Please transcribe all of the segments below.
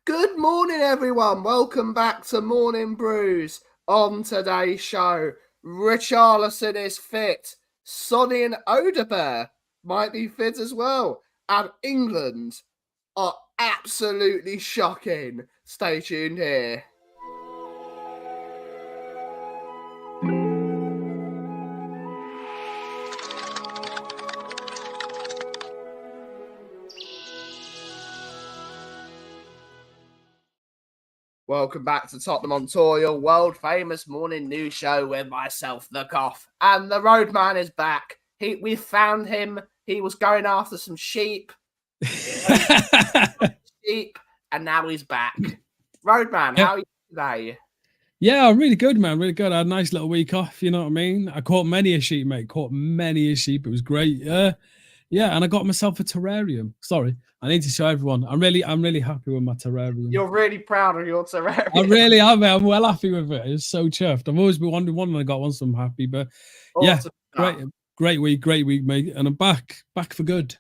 Good morning, everyone. Welcome back to Morning Brews. On today's show, Richarlison is fit. Sonny and Odobert might be fit as well. And England are absolutely shocking. Stay tuned here. Welcome back to Tottenham on Tour, your world-famous morning news show with myself, the Cough. And the roadman is back. We found him. He was going after some sheep. And now he's back. Roadman, how are you today? Yeah, I'm really good, man. Really good. I had a nice little week off, you know what I mean? I caught many a sheep, mate. Caught many a sheep. It was great. Yeah, and I got myself a terrarium. Sorry, I need to show everyone. I'm really happy with my terrarium. You're really proud of your terrarium. I really am, mate. I'm well happy with it. It's so chuffed. I've always been wanting one, and I got one, so I'm happy. But awesome. Yeah, great week, mate. And I'm back for good.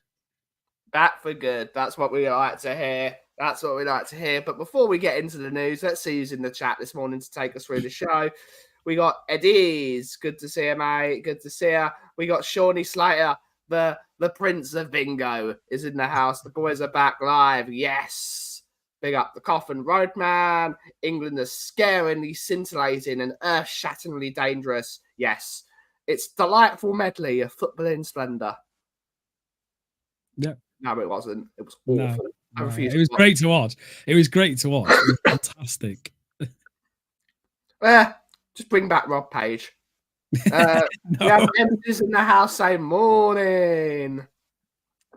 Back for good. That's what we like to hear. But before we get into the news, let's see who's in the chat this morning to take us through the show. We got Eddie's. Good to see you, mate. Good to see you. We got Shawnee Slater. The Prince of Bingo is in the house. The boys are back live. Yes. Big up the Coffin Roadman. England is scaringly scintillating and earth-shatteringly dangerous. Yes. It's delightful medley of footballing splendour. Yeah. No, it wasn't. It was awful. No, it was great to watch. It was fantastic. Just bring back Rob Page. We have Embers in the house saying morning.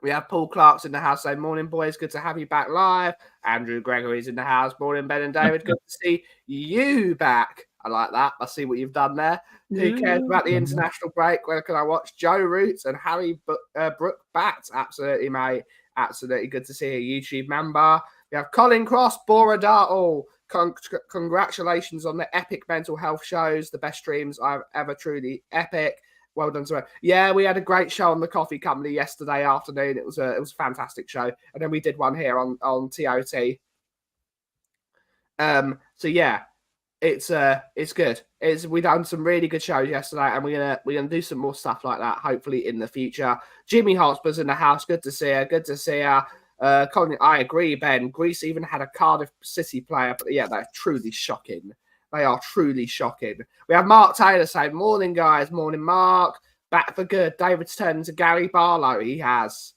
We have Paul Clark's in the house saying morning, boys. Good to have you back live. Andrew Gregory's in the house. Morning, Ben and David. Good to see you back. I like that. I see what you've done there. Who cares about the international break? Where can I watch? Joe Roots and Harry Brook Bat. Absolutely, mate. Absolutely good to see a YouTube member. We have Colin Cross, Bora Dartle. Congratulations on the epic mental health shows. The best streams I've ever, truly epic. Well done, sir. Yeah, we had a great show on the Coffee Company yesterday afternoon. It was a fantastic show. And then we did one here on TOT. So yeah, it's good. We done some really good shows yesterday, and we're gonna do some more stuff like that hopefully in the future. Jimmy Hotspur's in the house. Good to see her. Good to see her. Colin, I agree, Ben. Greece even had a Cardiff City player, but yeah, they're truly shocking. They are truly shocking. We have Mark Taylor saying, morning, guys. Morning, Mark. Back for good. David's turning to Gary Barlow. He has.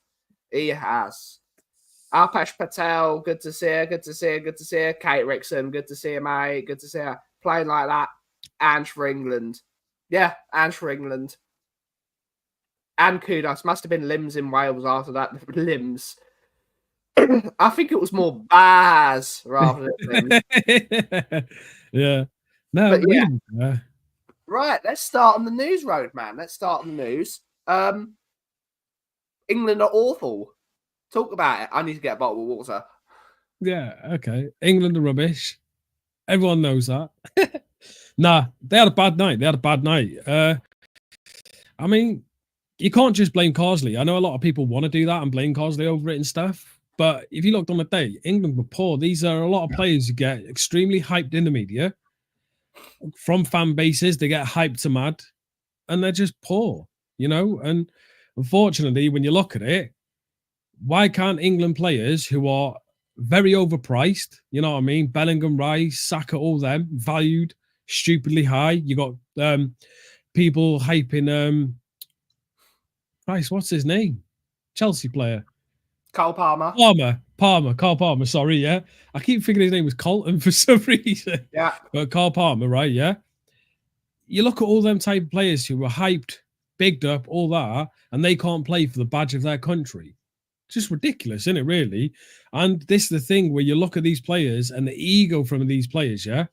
Alpesh Patel, good to see her. Good to see her. Good to see her. Kate Rickson, good to see her, mate. Good to see her. Playing like that. And for England. Yeah, and for England. And kudos. Must have been limbs in Wales after that. Limbs. I think it was more bars rather than limbs. Yeah. No, but yeah. Right, let's start on the news, Roadman. Let's start on the news. England are awful. Talk about it. I need to get a bottle of water. Yeah, okay. England are rubbish. Everyone knows that. Nah, they had a bad night. I mean, you can't just blame Carsley. I know a lot of people want to do that and blame Carsley over it and stuff. But if you looked on the day, England were poor. These are a lot of players who get extremely hyped in the media. From fan bases, they get hyped to mad. And they're just poor, you know? And unfortunately, when you look at it, why can't England players who are very overpriced, you know what I mean? Bellingham, Rice, Saka, all them, valued stupidly high. You got people hyping Rice, what's his name? Chelsea player. Cole Palmer. Carl Palmer, sorry, yeah. I keep thinking his name was Colton for some reason. Yeah. But Carl Palmer, right, yeah. You look at all them type of players who were hyped, bigged up, all that, and they can't play for the badge of their country. Just ridiculous, isn't it, really? And this is the thing where you look at these players and the ego from these players, yeah?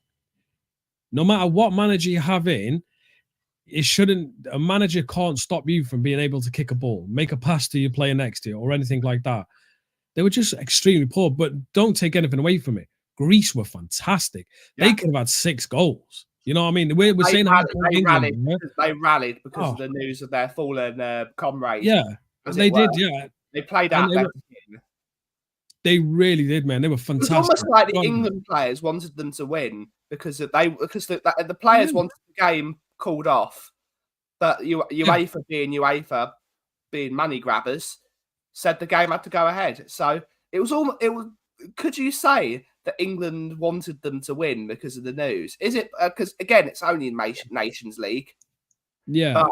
No matter what manager you have in, a manager can't stop you from being able to kick a ball, make a pass to your player next to you, or anything like that. They were just extremely poor, but don't take anything away from it. Greece were fantastic. Yeah. They could have had 6 goals. You know what I mean? We're saying they rallied because of the news of their fallen comrades. Yeah, they did. Yeah, they played out. They really did, man. They were It fantastic. was almost like the England players wanted them to win because the players wanted the game called off. But UEFA being money grabbers, said the game had to go ahead. So it was all. It was. Could you say that England wanted them to win because of the news? Is it because again, it's only in Nations League? Yeah,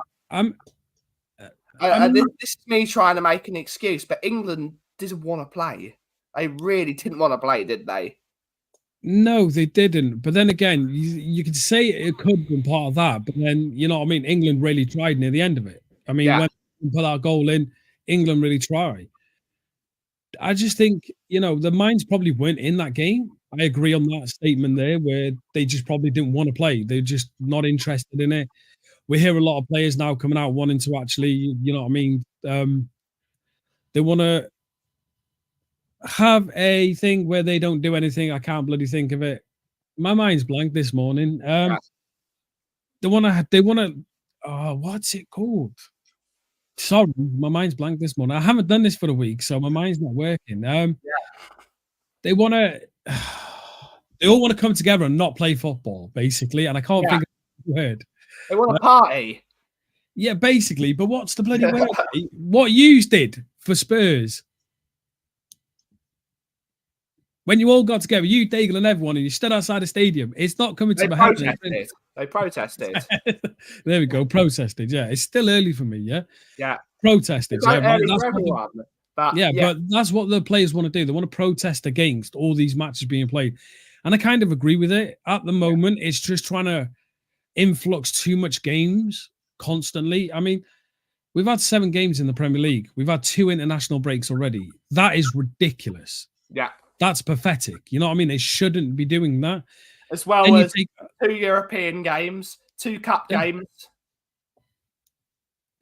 this is me trying to make an excuse, but England didn't want to play. They really didn't want to play, did they? No, they didn't. But then again, you could say it could have been part of that. But then, you know what I mean? England really tried near the end of it. I mean, when they put that goal in, England really tried. I just think, you know, the minds probably weren't in that game. I agree on that statement there, where they just probably didn't want to play. They're just not interested in it. We hear a lot of players now coming out wanting to actually, you know what I mean? They want to have a thing where they don't do anything. I can't bloody think of it. My mind's blank this morning. They want to, what's it called? Sorry, my mind's blank this morning. I haven't done this for a week, so my mind's not working. They want to, they all want to come together and not play football, basically. And I can't think of the word. They want a party. Yeah, basically. But what's the bloody word? What you did for Spurs? When you all got together, you, Daigle, and everyone, and you stood outside the stadium, it's not coming to my head. They protested. There we go. Protested. Yeah, it's still early for me. Yeah. Yeah. Protested. It's early for everyone. But that's what the players want to do. They want to protest against all these matches being played, and I kind of agree with it. At the moment, it's just trying to influx too much games constantly. I mean, we've had 7 games in the Premier League. We've had 2 international breaks already. That is ridiculous. Yeah. That's pathetic. You know what I mean? They shouldn't be doing that. As well as 2 European games, 2 cup games.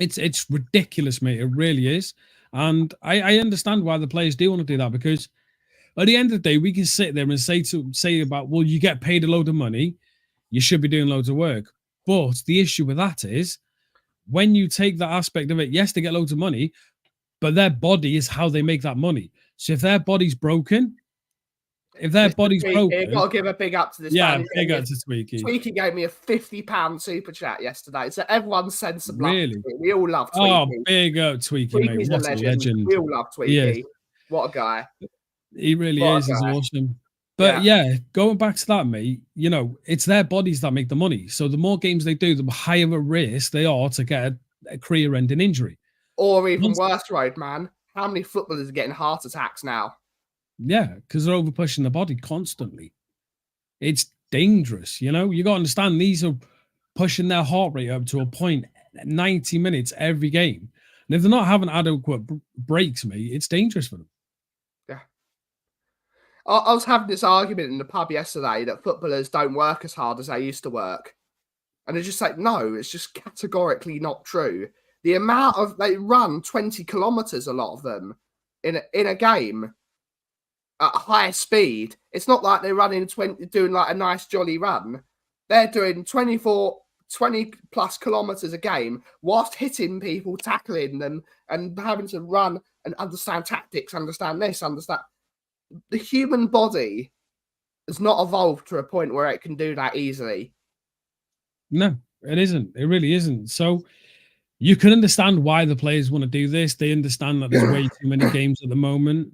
It's ridiculous, mate. It really is. And I understand why the players do want to do that, because at the end of the day, we can sit there and say about, well, you get paid a load of money, you should be doing loads of work. But the issue with that is when you take that aspect of it, yes, they get loads of money, but their body is how they make that money. So if their body's broken, you've got to give a big up to this. Yeah, big up to Tweaky. Tweaky gave me a £50 super chat yesterday, so everyone sent some love. Really? We all love Tweaky. Oh, big up Tweaky, mate. What a legend. We all love Tweaky. What a guy. He really is. He's awesome. But yeah, going back to that, mate, you know, it's their bodies that make the money. So the more games they do, the higher a risk they are to get a career-ending injury. Or even worse, roadman, how many footballers are getting heart attacks now? Yeah, because they're over pushing the body constantly. It's dangerous, you know. You got to understand, these are pushing their heart rate up to a point 90 minutes every game. And if they're not having adequate breaks, mate, it's dangerous for them. Yeah. I was having this argument in the pub yesterday that footballers don't work as hard as they used to work. And they're just like, no, it's just categorically not true. The amount of, they run 20 kilometers, a lot of them, in a game. At high speed. It's not like they're running doing like a nice jolly run. They're doing 20 plus kilometers a game whilst hitting people, tackling them, and having to run and understand tactics, understand this, understand. The human body has not evolved to a point where it can do that easily. No, it isn't. It really isn't. So you can understand why the players want to do this. They understand that there's way too many games at the moment.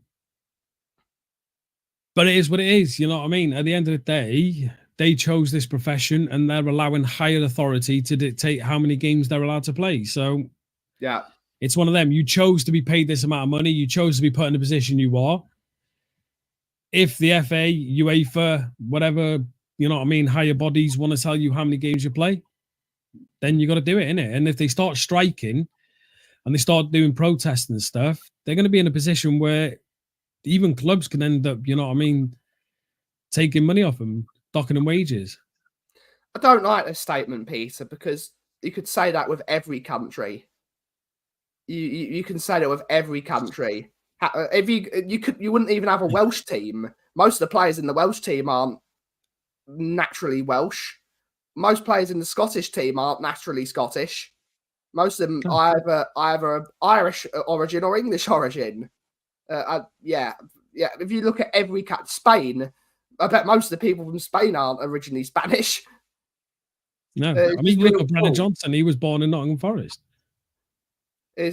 But it is what it is, you know what I mean? At the end of the day, they chose this profession and they're allowing higher authority to dictate how many games they're allowed to play. So, yeah, it's one of them. You chose to be paid this amount of money. You chose to be put in the position you are. If the FA, UEFA, whatever, you know what I mean, higher bodies want to tell you how many games you play, then you got to do it, innit? And if they start striking and they start doing protests and stuff, they're going to be in a position where even clubs can end up, you know what I mean, taking money off them, docking them wages. I don't like this statement, Peter, because you could say that with every country. You can say that with every country. If you wouldn't even have a Welsh team. Most of the players in the Welsh team aren't naturally Welsh. Most players in the Scottish team aren't naturally Scottish. Most of them either Irish origin or English origin. if you look at every Spain, I bet most of the people from Spain aren't originally Spanish. No, I mean, look at Brennan Johnson. He was born in Nottingham Forest. You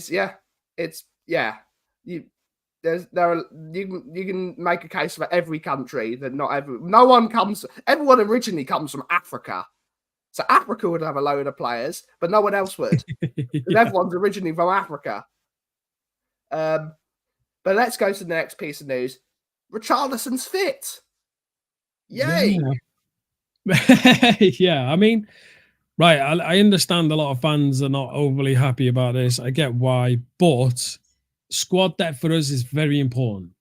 can make a case for every country that everyone originally comes from Africa. So Africa would have a load of players, but no one else would. Yeah. Everyone's originally from Africa. But let's go to the next piece of news. Richarlison's fit. Yay! Yeah, I mean, right, I understand a lot of fans are not overly happy about this. I get why, but squad depth for us is very important.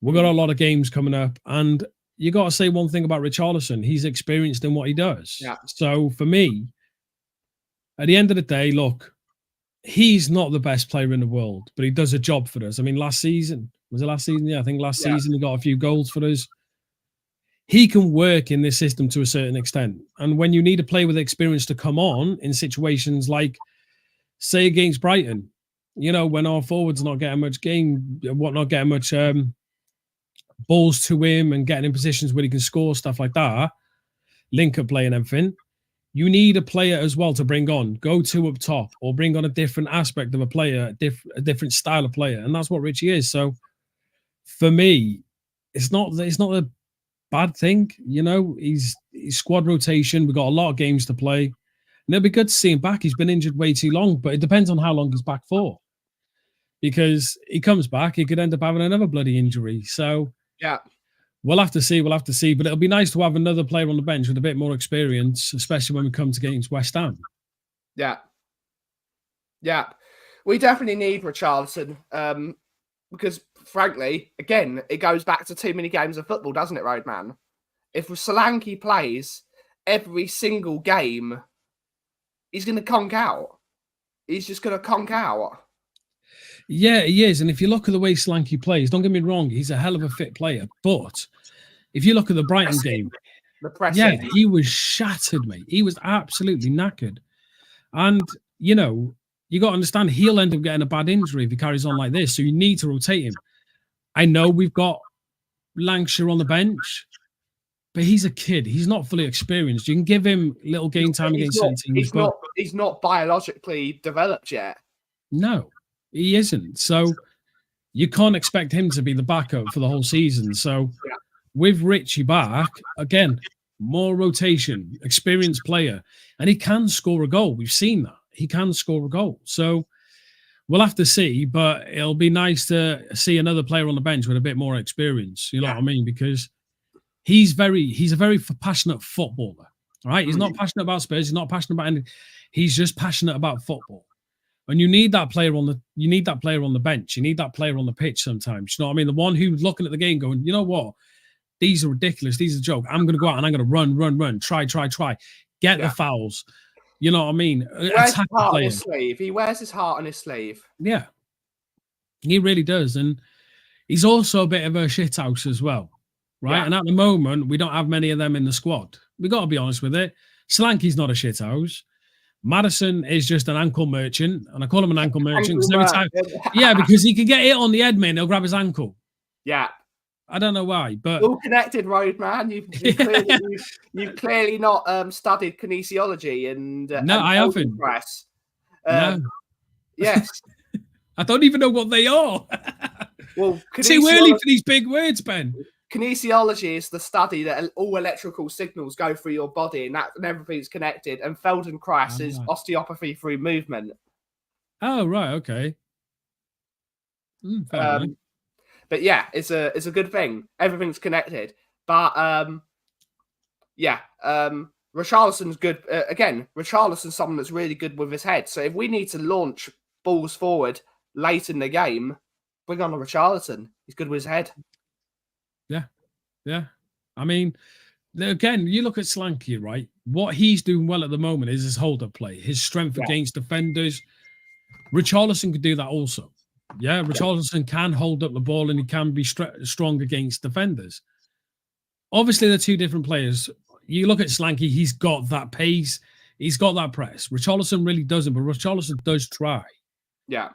We've got a lot of games coming up, and you got to say one thing about Richarlison. He's experienced in what he does. Yeah. So for me, at the end of the day, look, he's not the best player in the world, but he does a job for us. I mean, last season, was it last season? Yeah, I think last season he got a few goals for us. He can work in this system to a certain extent. And when you need a player with experience to come on in situations like, say, against Brighton, you know, when our forwards not getting much not getting much balls to him and getting in positions where he can score, stuff like that, link up play and everything, you need a player as well to bring on, go to up top, or bring on a different aspect of a player, a different style of player. And that's what Richie is. So for me, it's not a bad thing. You know, he's squad rotation. We've got a lot of games to play. And it'll be good to see him back. He's been injured way too long, but it depends on how long he's back for. Because he comes back, he could end up having another bloody injury. So yeah, we'll have to see. But it'll be nice to have another player on the bench with a bit more experience, especially when we come to games West Ham. Yeah. We definitely need Richarlison because, frankly, again, it goes back to too many games of football, doesn't it, Roadman? If Solanke plays every single game, he's going to conk out. He's just going to conk out. Yeah, he is. And if you look at the way Solanke plays, don't get me wrong, he's a hell of a fit player. But if you look at the Brighton game, he was shattered, mate. He was absolutely knackered. And, you know, you got to understand, he'll end up getting a bad injury if he carries on like this. So you need to rotate him. I know we've got Lancashire on the bench, but he's a kid. He's not fully experienced. You can give him little game time against certain teams. He's not biologically developed yet. No, he isn't. So you can't expect him to be the backup for the whole season. So with Richie back, again, more rotation, experienced player, and he can score a goal. We've seen that. He can score a goal. So we'll have to see, but it'll be nice to see another player on the bench with a bit more experience. You know what I mean? Because he's a very passionate footballer. All right. He's not passionate about Spurs. He's not passionate about anything. He's just passionate about football. And you need that player on the bench. You need that player on the pitch sometimes. You know what I mean? The one who's looking at the game going, you know what? These are ridiculous. These are a joke. I'm going to go out and I'm going to run. Try. Get the fouls. You know what I mean? Attack the player. He wears his heart on his sleeve. Yeah. He really does. And he's also a bit of a shithouse as well. Right? Yeah. And at the moment, we don't have many of them in the squad. We got to be honest with it. Solanke's not a shithouse. Madison is just an ankle merchant, and I call him an ankle merchant because every time, because he can get hit on the head, man. He'll grab his ankle. Yeah, I don't know why, but all connected, Roadman. You've clearly not studied kinesiology and no, I haven't. No. Yes, I don't even know what they are. Well, too early for these big words, Ben. Kinesiology is the study that all electrical signals go through your body and everything's connected. And Feldenkrais is osteopathy through movement. Oh, right. Okay. But yeah, it's a good thing. Everything's connected. But Richarlison's good. Again, Richarlison's someone that's really good with his head. So if we need to launch balls forward late in the game, bring on a Richarlison. He's good with his head. Yeah. I mean, again, you look at Solanke, right? What he's doing well at the moment is his hold-up play, his strength against defenders. Richarlison could do that also. Yeah, Richarlison can hold up the ball and he can be strong against defenders. Obviously, they're two different players. You look at Solanke, he's got that pace. He's got that press. Richarlison really doesn't, but Richarlison does try. Yeah.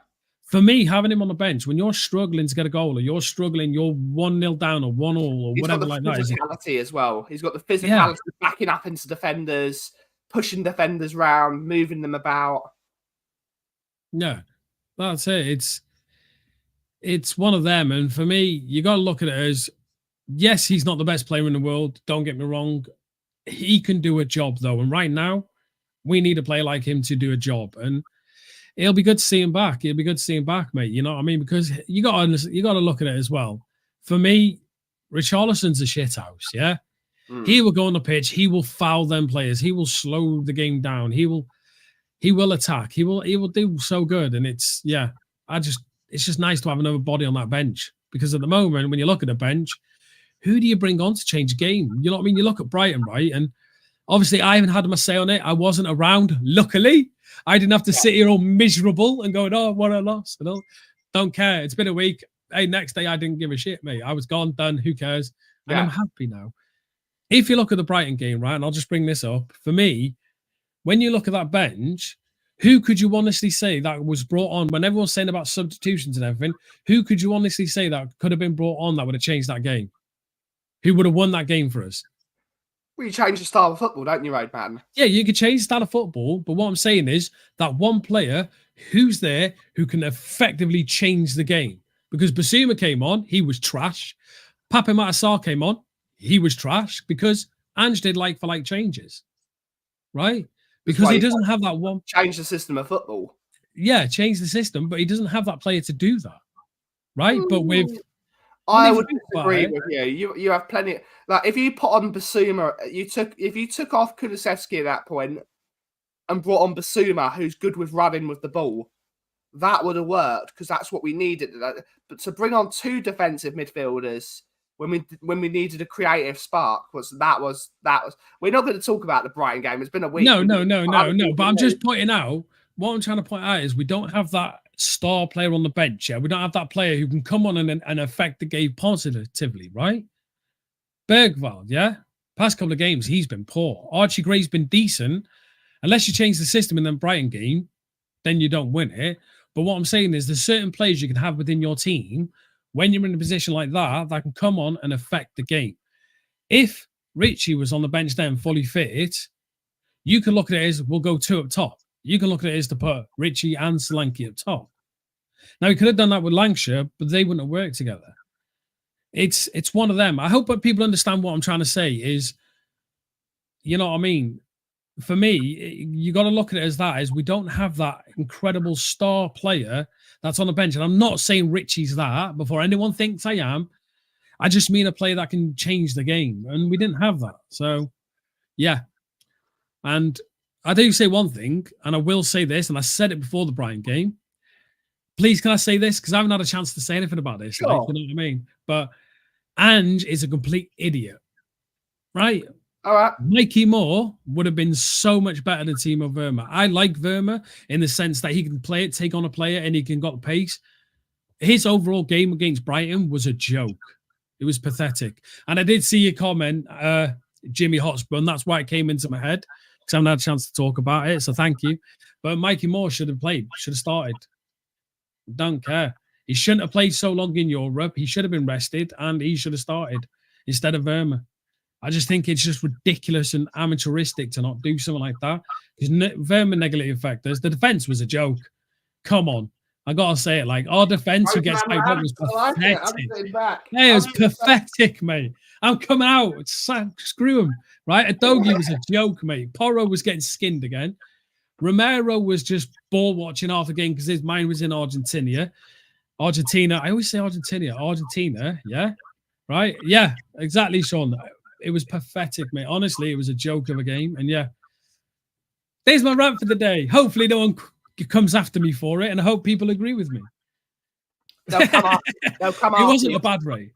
for me, having him on the bench when you're struggling to get a goal, or you're struggling, you're 1-0 down or 1-1 or whatever like that. He's got the physicality as well. He's got the physicality backing up into defenders, pushing defenders round, moving them about. Yeah, that's it. It's one of them, and for me, you got to look at it as, yes, he's not the best player in the world. Don't get me wrong. He can do a job though, and right now, we need a player like him to do a job, and it'll be good to see him back. It'll be good to see him back, mate. You know what I mean? Because you got to look at it as well. For me, Richarlison's a shithouse. Yeah, he will go on the pitch. He will foul them players. He will slow the game down. He will attack. He will do so good. And it's just nice to have another body on that bench, because at the moment, when you look at the bench, who do you bring on to change the game? You know what I mean? You look at Brighton, right? And obviously, I haven't had my say on it. I wasn't around. Luckily, I didn't have to sit here all miserable and going, "Oh, what a loss!" And all. Don't care. It's been a week. Hey, next day I didn't give a shit, mate. I was gone, done. Who cares? And I'm happy now. If you look at the Brighton game, right, and I'll just bring this up for me, when you look at that bench, who could you honestly say that was brought on when everyone's saying about substitutions and everything? Who could you honestly say that could have been brought on that would have changed that game? Who would have won that game for us? Well, you change the style of football, don't you, roadman? Yeah, you could change the style of football, but what I'm saying is that one player who's there who can effectively change the game. Because Basuma came on, he was trash. Pape Matar came on, he was trash, because Ange did like-for-like changes, right? Because he doesn't have that one. Change the system of football. Yeah, change the system, but he doesn't have that player to do that, right? But with... I would disagree with you. You have plenty. Like, if you put on Basuma, if you took off Kulusevski at that point and brought on Basuma, who's good with running with the ball, that would have worked, because that's what we needed. But to bring on two defensive midfielders when we needed a creative spark that was. We're not going to talk about the Brighton game. It's been a week. No. But I'm just pointing out. What I'm trying to point out is we don't have that star player on the bench. Yeah, we don't have that player who can come on and affect the game positively, right? Bergvall, yeah, past couple of games he's been poor. Archie Gray's been decent. Unless you change the system in the Brighton game, then you don't win it. But what I'm saying is there's certain players you can have within your team when you're in a position like that can come on and affect the game. If Richie was on the bench then fully fit, you can look at it as we'll go two up top. You can look at it as to put Richie and Solanke up top. Now, he could have done that with Lancashire, but they wouldn't have worked together. It's one of them. I hope that people understand what I'm trying to say is, you know what I mean? For me, you got to look at it as that, as we don't have that incredible star player that's on the bench. And I'm not saying Richie's that before anyone thinks I am. I just mean a player that can change the game. And we didn't have that. So, yeah. And I do say one thing, and I will say this, and I said it before the Brighton game. Please, can I say this? Because I haven't had a chance to say anything about this. Sure. Like, you know what I mean? But Ange is a complete idiot, right? All right. Mikey Moore would have been so much better than Timo Werner. I like Werner in the sense that he can play it, take on a player, and he can got the pace. His overall game against Brighton was a joke. It was pathetic. And I did see your comment, Jimmy Hotspur, and that's why it came into my head, because I haven't had a chance to talk about it, so thank you. But Mikey Moore should have played, should have started. Don't care. He shouldn't have played so long in Europe. He should have been rested, and he should have started instead of Werner. I just think it's just ridiculous and amateuristic to not do something like that. Because Werner negatively affected us. The defense was a joke. Come on. I got to say it. Like, our defense who gets back up was pathetic. It was pathetic, mate. I'm coming out. Screw him. Right? Adogi was a joke, mate. Porro was getting skinned again. Romero was just ball watching half the game because his mind was in Argentina. I always say Argentina, yeah? Right? Yeah, exactly, Sean. It was pathetic, mate. Honestly, it was a joke of a game. And yeah, there's my rant for the day. Hopefully no one comes after me for it, and I hope people agree with me. They'll come it wasn't a bad rate.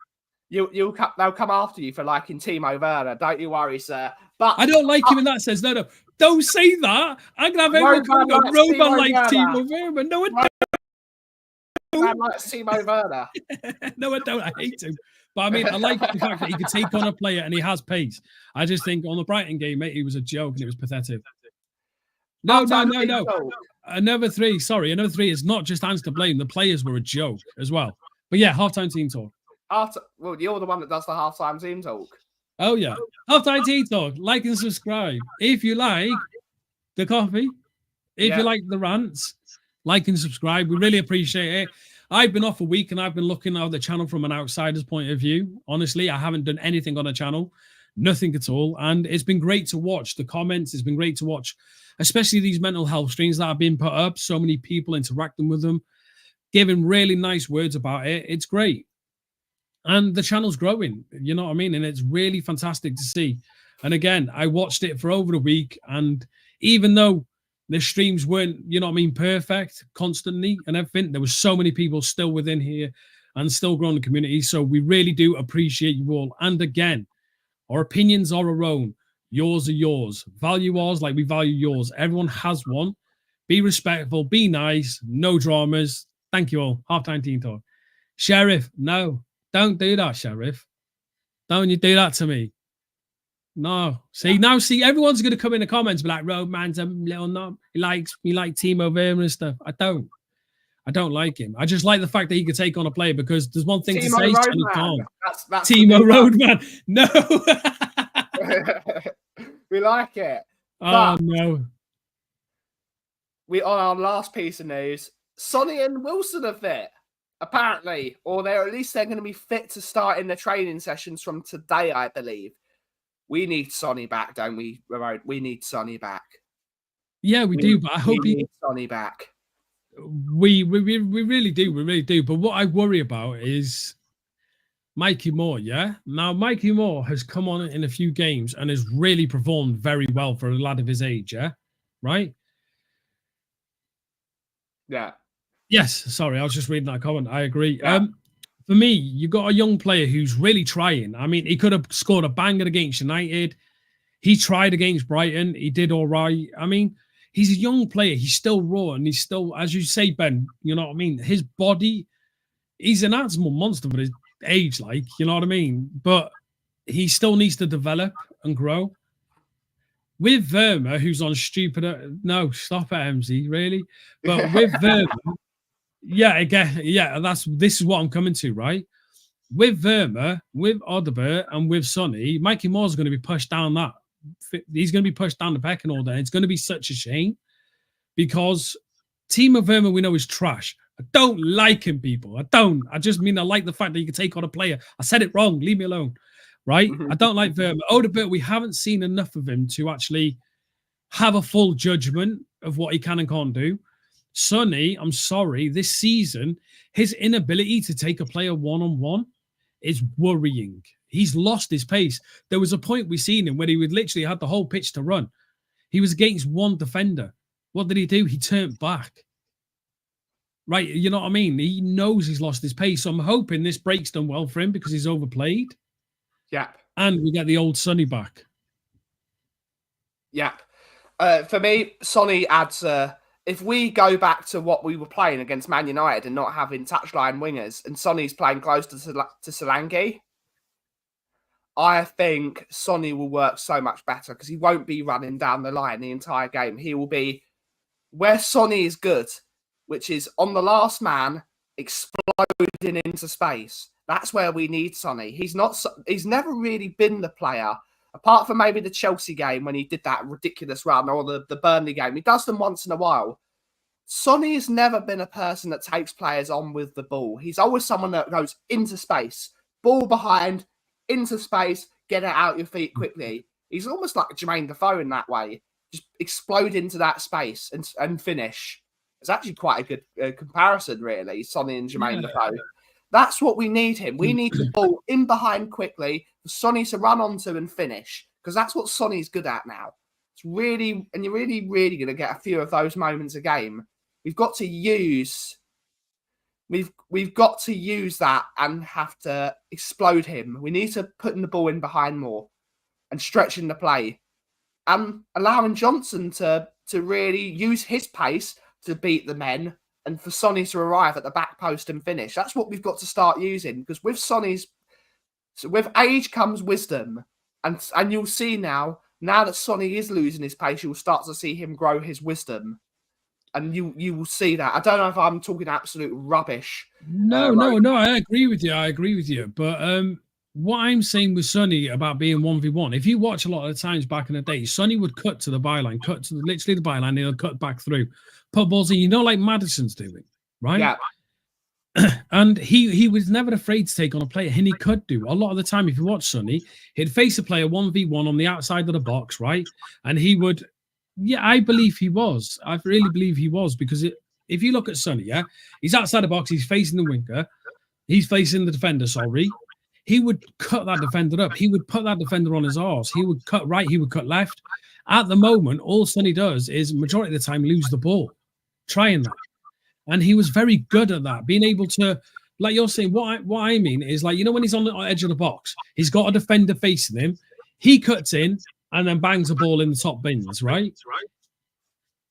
They'll come after you for liking Timo Werner. Don't you worry, sir. But I don't like him in that sense. No. Don't say that. I'm going to have everyone come go, Roman likes Timo Werner. No, I don't. Man likes Timo Werner. No, I don't. I hate him. But I mean, I like the fact that he could take on a player and he has pace. I just think on the Brighton game, mate, he was a joke and it was pathetic. No. Another three. Sorry, another three is not just Hans to blame. The players were a joke as well. But yeah, halftime team talk. Well, you're the one that does the halftime team talk. Oh yeah, halftime team talk. Like and subscribe if you like the coffee. If you like the rants, like and subscribe. We really appreciate it. I've been off a week and I've been looking at the channel from an outsider's point of view. Honestly, I haven't done anything on the channel, nothing at all. And it's been great to watch the comments. It's been great to watch, especially these mental health streams that have been put up. So many people interacting with them, giving really nice words about it. It's great. And the channel's growing, you know what I mean? And it's really fantastic to see. And again, I watched it for over a week. And even though the streams weren't, you know what I mean, perfect constantly and everything, there was so many people still within here and still growing the community. So we really do appreciate you all. And again, our opinions are our own. Yours are yours. Value ours like we value yours. Everyone has one. Be respectful. Be nice. No dramas. Thank you all. Halftime team talk. Sheriff, no. Don't do that, Sheriff. Don't you do that to me. No. See, everyone's going to come in the comments and be like, Roadman's a little knob. He like Timo Werner and stuff. I don't like him. I just like the fact that he could take on a player because there's one thing Timo to say, Roadman. Sonny can't. That's Timo Roadman. No. We like it. Oh, no. On our last piece of news, Sonny and Wilson are fit. Apparently, or they're going to be fit to start in the training sessions from today, I believe. We need Sonny back, don't we, Ramon? We need Sonny back. Yeah, we do, but I hope we need Sonny back. We really do. But what I worry about is Mikey Moore, yeah? Now, Mikey Moore has come on in a few games and has really performed very well for a lad of his age, yeah? Right? Yeah. Yes, sorry, I was just reading that comment. I agree. Yeah. For me, you've got a young player who's really trying. I mean, he could have scored a banger against United. He tried against Brighton. He did all right. I mean, he's a young player. He's still raw, and he's still, as you say, Ben, you know what I mean? His body, he's an animal monster for his age, like, you know what I mean? But he still needs to develop and grow. With Verma, who's on stupid... No, stop it, MZ, really? But with Verma... Yeah, again, yeah, this is what I'm coming to, right? With Verma, with odobert, and with Sonny, Mikey Moore's going to be pushed down that. He's going to be pushed down the pecking order. It's going to be such a shame because Timo Werner we know is trash. I don't like him, people. I don't. I just mean I like the fact that you can take on a player. I said it wrong. Leave me alone, right? I don't like Verma. Odobert, we haven't seen enough of him to actually have a full judgment of what he can and can't do. Sonny, I'm sorry, this season, his inability to take a player one-on-one is worrying. He's lost his pace. There was a point we seen him where he would literally had the whole pitch to run. He was against one defender. What did he do? He turned back. Right, you know what I mean? He knows he's lost his pace. So I'm hoping this break's done well for him because he's overplayed. Yeah. And we get the old Sonny back. Yeah. For me, Sonny adds... if we go back to what we were playing against Man United and not having touchline wingers, and Sonny's playing close to Solanke, I think Sonny will work so much better because he won't be running down the line the entire game. He will be where Sonny is good, which is on the last man, exploding into space. That's where we need Sonny. He's never really been the player, apart from maybe the Chelsea game when he did that ridiculous run, or the Burnley game. He does them once in a while. Sonny has never been a person that takes players on with the ball. He's always someone that goes into space, ball behind, into space, get it out your feet quickly. He's almost like Jermaine Defoe in that way. Just explode into that space and finish. It's actually quite a good comparison, really, Sonny and Jermaine Defoe. That's what we need him. We need the ball in behind quickly for Sonny to run onto and finish, because that's what Sonny's good at now. It's really, and you're really, really going to get a few of those moments a game. We've got to use that and have to explode him. We need to put the ball in behind more and stretching the play and allowing Johnson to really use his pace to beat the men and for Sonny to arrive at the back post and finish. That's what we've got to start using, because with age comes wisdom. And you'll see now now that Sonny is losing his pace, you'll start to see him grow his wisdom. And you will see that. I don't know if I'm talking absolute rubbish. No, I agree with you. But what I'm saying with Sonny about being 1v1, if you watch a lot of the times back in the day, Sonny would cut to the byline, literally the byline, and he'll cut back through, put balls in, like Maddison's doing, right? Yeah. And he was never afraid to take on a player, and he could do. A lot of the time, if you watch Sonny, he'd face a player 1v1 on the outside of the box, right? And he would, I believe he was. I really believe he was, because if you look at Sonny, he's outside the box, he's facing the winger, he's facing the defender, sorry. He would cut that defender up. He would put that defender on his arse. He would cut right, he would cut left. At the moment, all Sonny does is, majority of the time, lose the ball, trying that. And he was very good at that, being able to, like you're saying, what I mean is, like, when he's on the edge of the box, he's got a defender facing him, he cuts in and then bangs the ball in the top bins, right?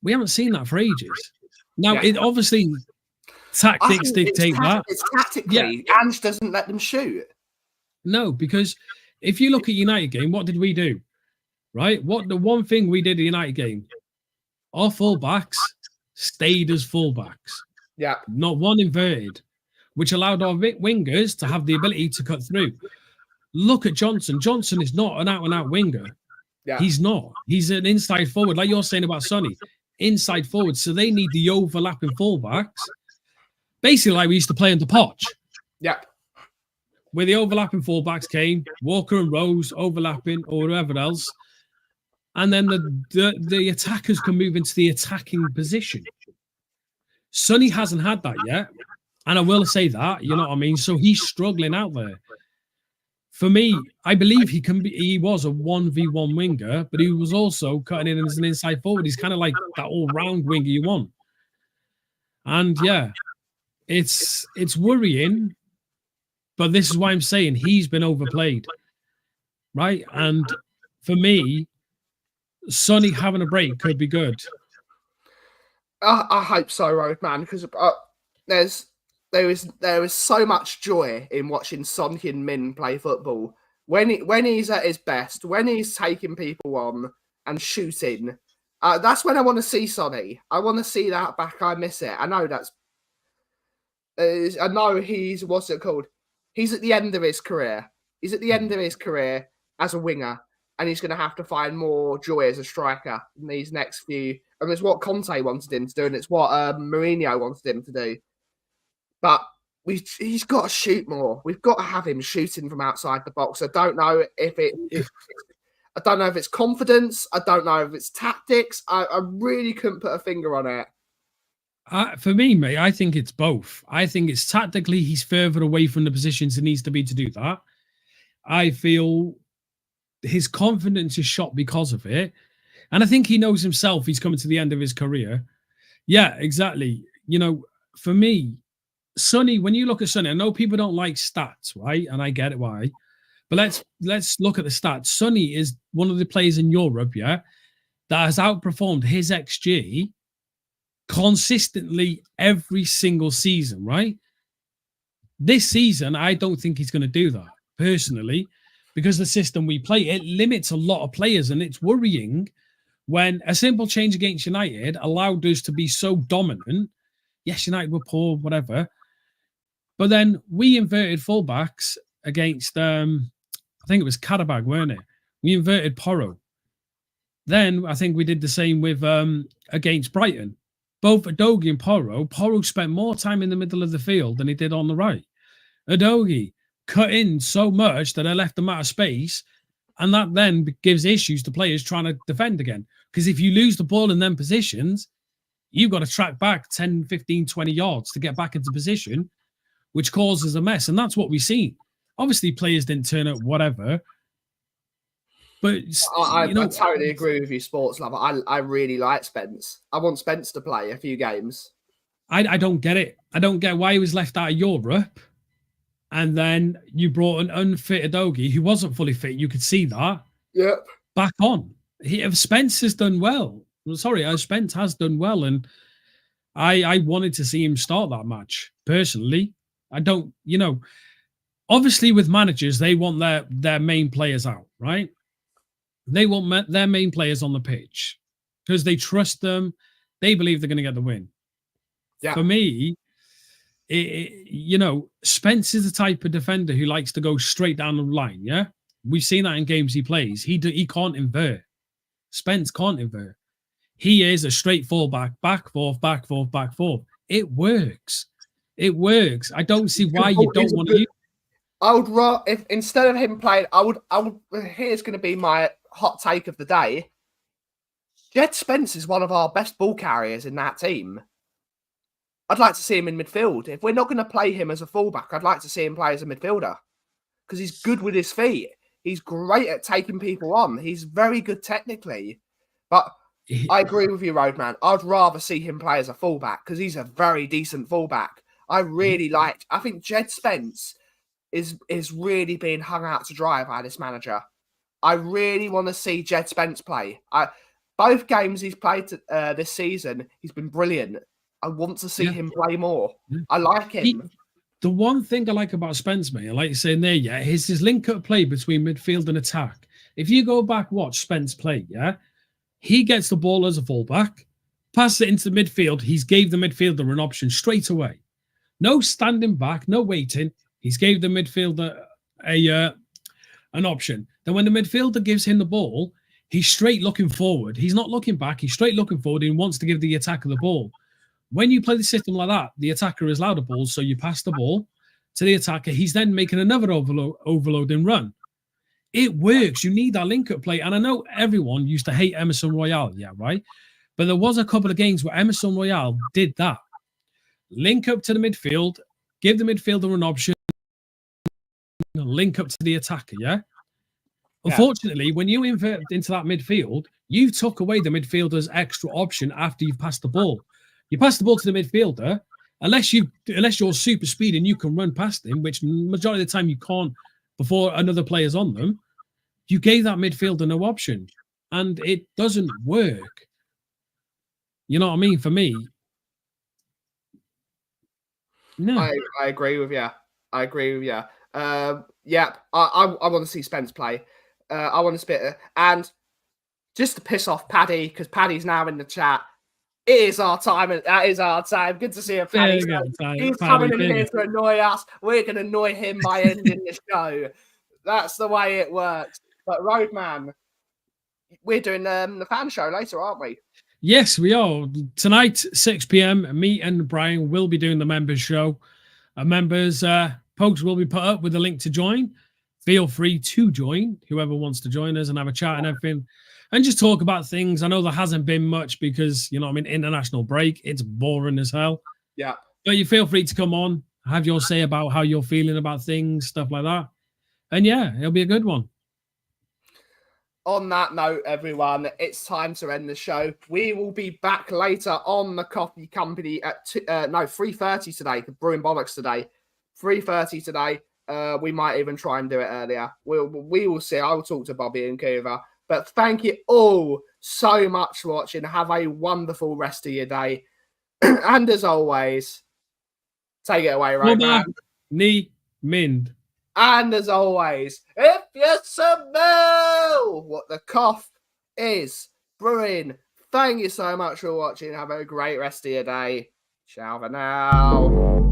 We haven't seen that for ages. Now, it obviously, tactics dictate that. It's tactically, Ange doesn't let them shoot. No, because if you look at United game, what did we do? Right? The one thing we did in the United game, our fullbacks stayed as fullbacks. Yeah. Not one inverted, which allowed our wingers to have the ability to cut through. Look at Johnson. Johnson is not an out-and-out winger. Yeah. He's not. He's an inside forward, like you're saying about Sonny. Inside forward. So they need the overlapping fullbacks. Basically, like we used to play under Poch. Yeah. Where the overlapping fullbacks came, Walker and Rose overlapping or whatever else. And then the attackers can move into the attacking position. Sonny hasn't had that yet. And I will say that, you know what I mean? So he's struggling out there. For me, I believe he was a 1v1 winger, but he was also cutting in as an inside forward. He's kind of like that all-round winger you want. And it's worrying, but this is why I'm saying he's been overplayed, right? And for me, Sonny having a break could be good. I hope so, Roadman, because there is so much joy in watching Son Heung-min play football. When he's at his best, when he's taking people on and shooting, that's when I want to see Sonny. I want to see that back. I miss it. I know he's, what's it called? He's at the end of his career. He's at the end of his career as a winger, and he's going to have to find more joy as a striker in these next few. And it's what Conte wanted him to do, and it's what Mourinho wanted him to do. But he's got to shoot more. We've got to have him shooting from outside the box. I don't know if it's confidence. I don't know if it's tactics. I really couldn't put a finger on it. For me, mate, I think it's both. I think it's tactically he's further away from the positions he needs to be to do that. I feel his confidence is shot because of it. And I think he knows himself he's coming to the end of his career. Yeah, exactly. For me, Sonny, when you look at Sonny, I know people don't like stats, right? And I get it why. But let's look at the stats. Sonny is one of the players in Europe, that has outperformed his XG consistently every single season, right? This season, I don't think he's going to do that, personally, because the system we play, it limits a lot of players, and it's worrying when a simple change against United allowed us to be so dominant. Yes, United were poor, whatever. But then we inverted fullbacks against, I think it was Karabag, weren't it? We inverted Porro. Then I think we did the same with against Brighton. Both Udogie and Porro spent more time in the middle of the field than he did on the right. Udogie cut in so much that I left them out of space, and that then gives issues to players trying to defend again. Because if you lose the ball in them positions, you've got to track back 10, 15, 20 yards to get back into position, which causes a mess. And that's what we've seen. Obviously, players didn't turn up, whatever. But I totally agree with you, sports lover. I really like Spence. I want Spence to play a few games. I don't get it. I don't get why he was left out of Europe. And then you brought an unfit Udogie who wasn't fully fit. You could see that. Yep. Back on. Spence has done well. Spence has done well. And I wanted to see him start that match, personally. I don't, obviously with managers, they want their main players out, right? they want their main players on the pitch because they trust them. They believe they're going to get the win. Yeah. For me, Spence is the type of defender who likes to go straight down the line. Yeah, we've seen that in games he plays. He can't invert. Spence can't invert. He is a straight fullback, back forth, back forth, back forth. It works. It works. I don't see why you don't want to use. I would rather, if instead of him playing, I would. Here's going to be my hot take of the day. Jed Spence is one of our best ball carriers in that team. I'd like to see him in midfield. If we're not going to play him as a fullback, I'd like to see him play as a midfielder because he's good with his feet. He's great at taking people on. He's very good technically. But I agree with you, Roadman. I'd rather see him play as a fullback because he's a very decent fullback. I think Jed Spence is really being hung out to dry by this manager. I really want to see Jed Spence play. Both games he's played this season, he's been brilliant. I want to see him play more. I like him. The one thing I like about Spence, mate, I like you saying there, is his link-up play between midfield and attack. If you go back, watch Spence play, he gets the ball as a fullback, passes it into the midfield. He's gave the midfielder an option straight away. No standing back, no waiting. He's gave the midfielder an option. Then when the midfielder gives him the ball, he's straight looking forward. He's not looking back. He's straight looking forward and wants to give the attacker the ball. When you play the system like that, the attacker is allowed a ball, so you pass the ball to the attacker. He's then making another overloading run. It works. You need that link-up play. And I know everyone used to hate Emerson Royale, right? But there was a couple of games where Emerson Royale did that. Link up to the midfield, give the midfielder an option, link up to the attacker, Unfortunately, when you invert into that midfield, you took away the midfielder's extra option after you've passed the ball. You pass the ball to the midfielder, unless you're super speed and you can run past him, which majority of the time you can't before another player's on them, you gave that midfielder no option. And it doesn't work. You know what I mean? For me. No. I agree with you. I want to see Spence play. I want to spit. And just to piss off Paddy, because Paddy's now in the chat, it is our time. That is our time. Good to see you, Paddy. He's coming in here to annoy us. We're going to annoy him by ending the show. That's the way it works. But Roadman, we're doing the fan show later, aren't we? Yes, we are. Tonight, 6 p.m, me and Brian will be doing the members show. Members, posts will be put up with a link to join. Feel free to join, whoever wants to join us and have a chat and everything. And just talk about things. I know there hasn't been much because, international break. It's boring as hell. Yeah. But you feel free to come on, have your say about how you're feeling about things, stuff like that. And it'll be a good one. On that note, everyone, it's time to end the show. We will be back later on the Coffee Company at 3:30 today. The Brewing Bollocks today. 3:30 today. We might even try and do it earlier. We will see. I will talk to Bobby and Kuva. But thank you all so much for watching. Have a wonderful rest of your day. And as always, take it away, right, man? Ni Mind. And as always, if you smell what the cough is brewing, thank you so much for watching. Have a great rest of your day. Ciao for now.